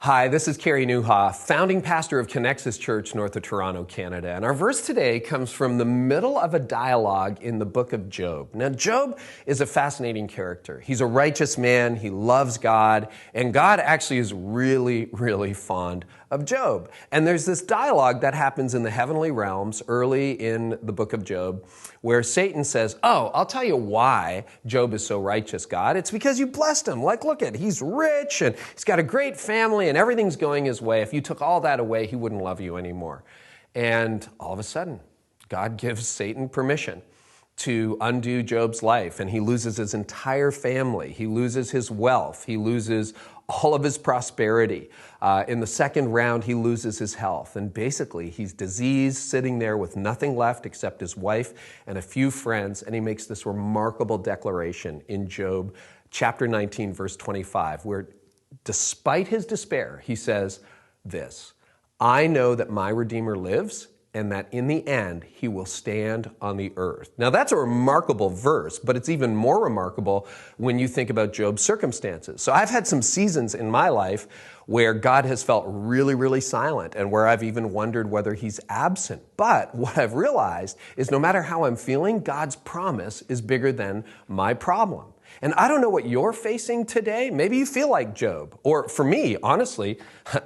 Hi, this is Kerry Newhoff, founding pastor of Connexus Church north of Toronto, Canada. And our verse today comes from the middle of a dialogue in the book of Job. Now, Job is a fascinating character. He's a righteous man. He loves God. And God actually is really, really fond of Job. And there's this dialogue that happens in the heavenly realms early in the book of Job where Satan says, "Oh, I'll tell you why Job is so righteous, God. It's because you blessed him. Like, look at, he's rich and he's got a great family and everything's going his way. If you took all that away, he wouldn't love you anymore." And all of a sudden, God gives Satan permission to undo Job's life, and he loses his entire family. He loses his wealth. He loses all of his prosperity. In the second round, he loses his health. And basically, he's diseased, sitting there with nothing left except his wife and a few friends. And he makes this remarkable declaration in Job chapter 19, verse 25, where despite his despair, he says this, "I know that my Redeemer lives, and that in the end, he will stand on the earth." Now, that's a remarkable verse, but it's even more remarkable when you think about Job's circumstances. So I've had some seasons in my life where God has felt really, really silent and where I've even wondered whether he's absent. But what I've realized is no matter how I'm feeling, God's promise is bigger than my problem. And I don't know what you're facing today. Maybe you feel like Job. Or for me, honestly,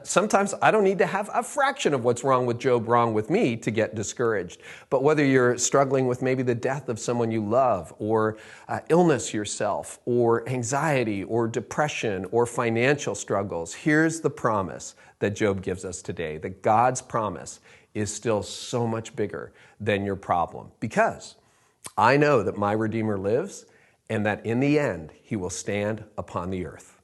sometimes I don't need to have a fraction of what's wrong with Job wrong with me to get discouraged. But whether you're struggling with maybe the death of someone you love, or illness yourself, or anxiety, or depression, or financial struggles, here's the promise that Job gives us today, that God's promise is still so much bigger than your problem. Because I know that my Redeemer lives, and that in the end, he will stand upon the earth.